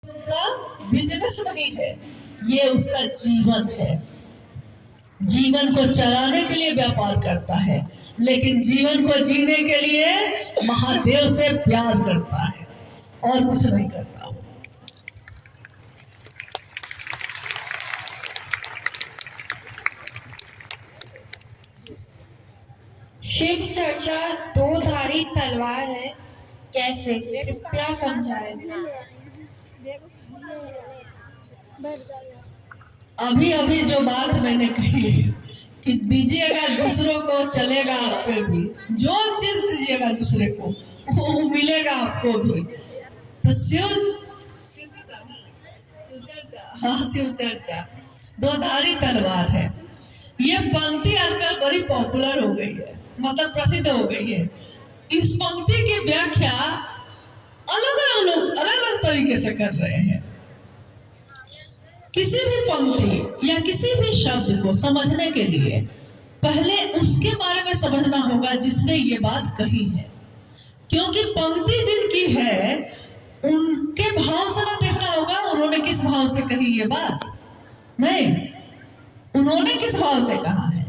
उसका बिजनेस नहीं है, ये उसका जीवन है। जीवन को चलाने के लिए व्यापार करता है, लेकिन जीवन को जीने के लिए महादेव से प्यार करता है और कुछ नहीं करता। शिव चर्चा दो धारी तलवार है, कैसे? कृपया समझाएं। अभी अभी जो बात मैंने कही कि दीजिएगा दूसरों को चलेगा आप पे भी, जो चीज दीजिएगा दूसरे को वो मिलेगा आपको भी। तो शिव चर्चा दो धारी तलवार है। ये पंक्ति आजकल बड़ी पॉपुलर हो गई है, मतलब प्रसिद्ध हो गई है। इस पंक्ति की व्याख्या अलग अलग लोग अलग अलग तरीके से कर रहे हैं। किसी भी पंक्ति या किसी भी शब्द को समझने के लिए पहले उसके बारे में समझना होगा जिसने ये बात कही है, क्योंकि पंक्ति जिनकी है उनके भाव से ना देखना होगा उन्होंने किस भाव से कही ये बात, नहीं, उन्होंने किस भाव से कहा है।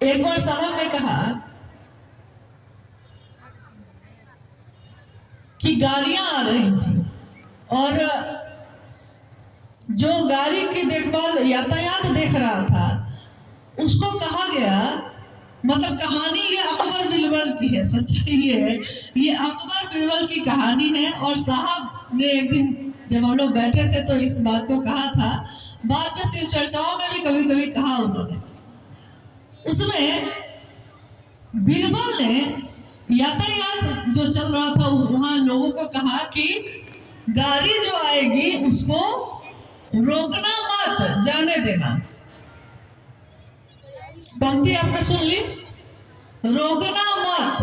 एक बार साहब ने कहा कि गाड़ियां आ रही थी और जो गाड़ी की देखभाल यातायात देख रहा था उसको कहा गया, मतलब कहानी ये अकबर बिरबल की है, सच्चाई ये अकबर बिरबल की कहानी है। और साहब ने एक दिन जब हम लोग बैठे थे तो इस बात को कहा था, बाद में शिव चर्चाओं में भी कभी कभी कहा उन्होंने। उसमें बिरबल ने यातायात जो चल रहा था वहां लोगों को कहा कि गाड़ी जो आएगी उसको रोकना मत, जाने देना। पंक्ति आपने सुन ली, रोकना मत,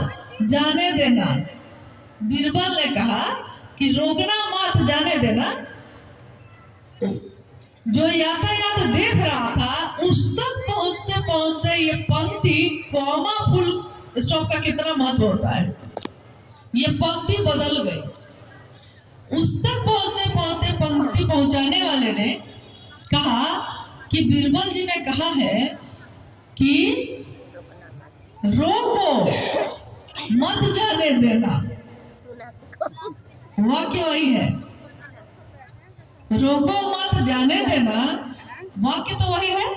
जाने देना। बिरबल ने कहा कि रोकना मत, जाने देना। जो यातायात देख रहा था उस तक पहुंचते पहुंचते ये पंक्ति कॉमा फुल स्टॉप का कितना महत्व होता है, ये पंक्ति बदल गई। उस तक पहुंचते पहुंचते पंक्ति पहुंचाने वाले ने कहा कि बिरबल जी ने कहा है कि रोको मत, जाने देना। वाक्य वही है, रोको मत, जाने देना। वाक्य तो वही है,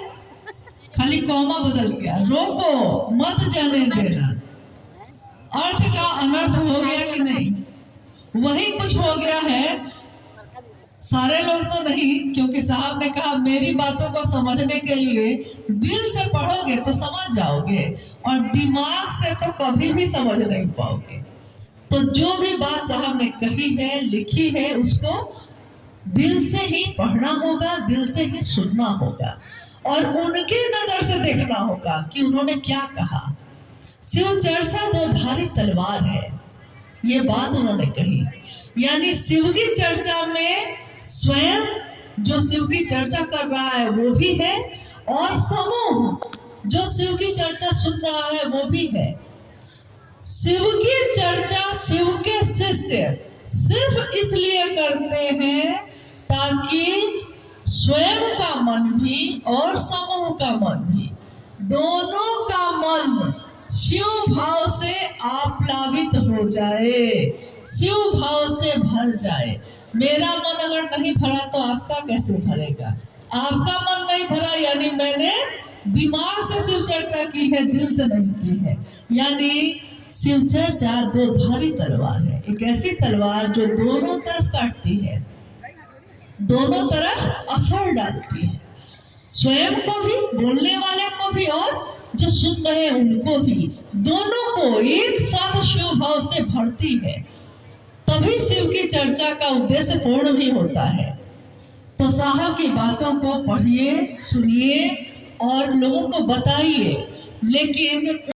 खाली कॉमा बदल गया। रोको मत, जाने देना। अर्थ का अनर्थ हो गया कि नहीं? वही कुछ हो गया है। सारे लोग तो नहीं, क्योंकि साहब ने कहा मेरी बातों को समझने के लिए दिल से पढ़ोगे तो समझ जाओगे और दिमाग से तो कभी भी समझ नहीं पाओगे। तो जो भी बात साहब ने कही है, लिखी है, उसको दिल से ही पढ़ना होगा, दिल से ही सुनना होगा और उनकी नजर से देखना होगा कि उन्होंने क्या कहा। शिव चर्चा दो धारी तलवार है, ये बात उन्होंने कही। यानी शिव की चर्चा में स्वयं जो शिव की चर्चा कर रहा है वो भी है और समूह जो शिव की चर्चा सुन रहा है वो भी है। शिव की चर्चा शिव के शिष्य सिर्फ इसलिए करते हैं ताकि स्वयं का मन भी और समूह का मन भी, दोनों का मन शिव भाव से आप्लावित हो जाए, शिव भाव से भर जाए। मेरा मन अगर नहीं भरा तो आपका कैसे भरेगा? आपका मन नहीं भरा यानी मैंने दिमाग से शिव चर्चा की है, दिल से नहीं की है। यानी शिव चर्चा दो धारी तलवार है, एक ऐसी तलवार जो दोनों तरफ काटती है, दोनों तरफ असर डालती है, स्वयं को भी, बोलने वाले को भी और जो सुन रहे हैं उनको भी, दोनों को एक साथ शिव भाव से भरती है। तभी शिव की चर्चा का उद्देश्य पूर्ण भी होता है। तो साहब की बातों को पढ़िए, सुनिए और लोगों को बताइए, लेकिन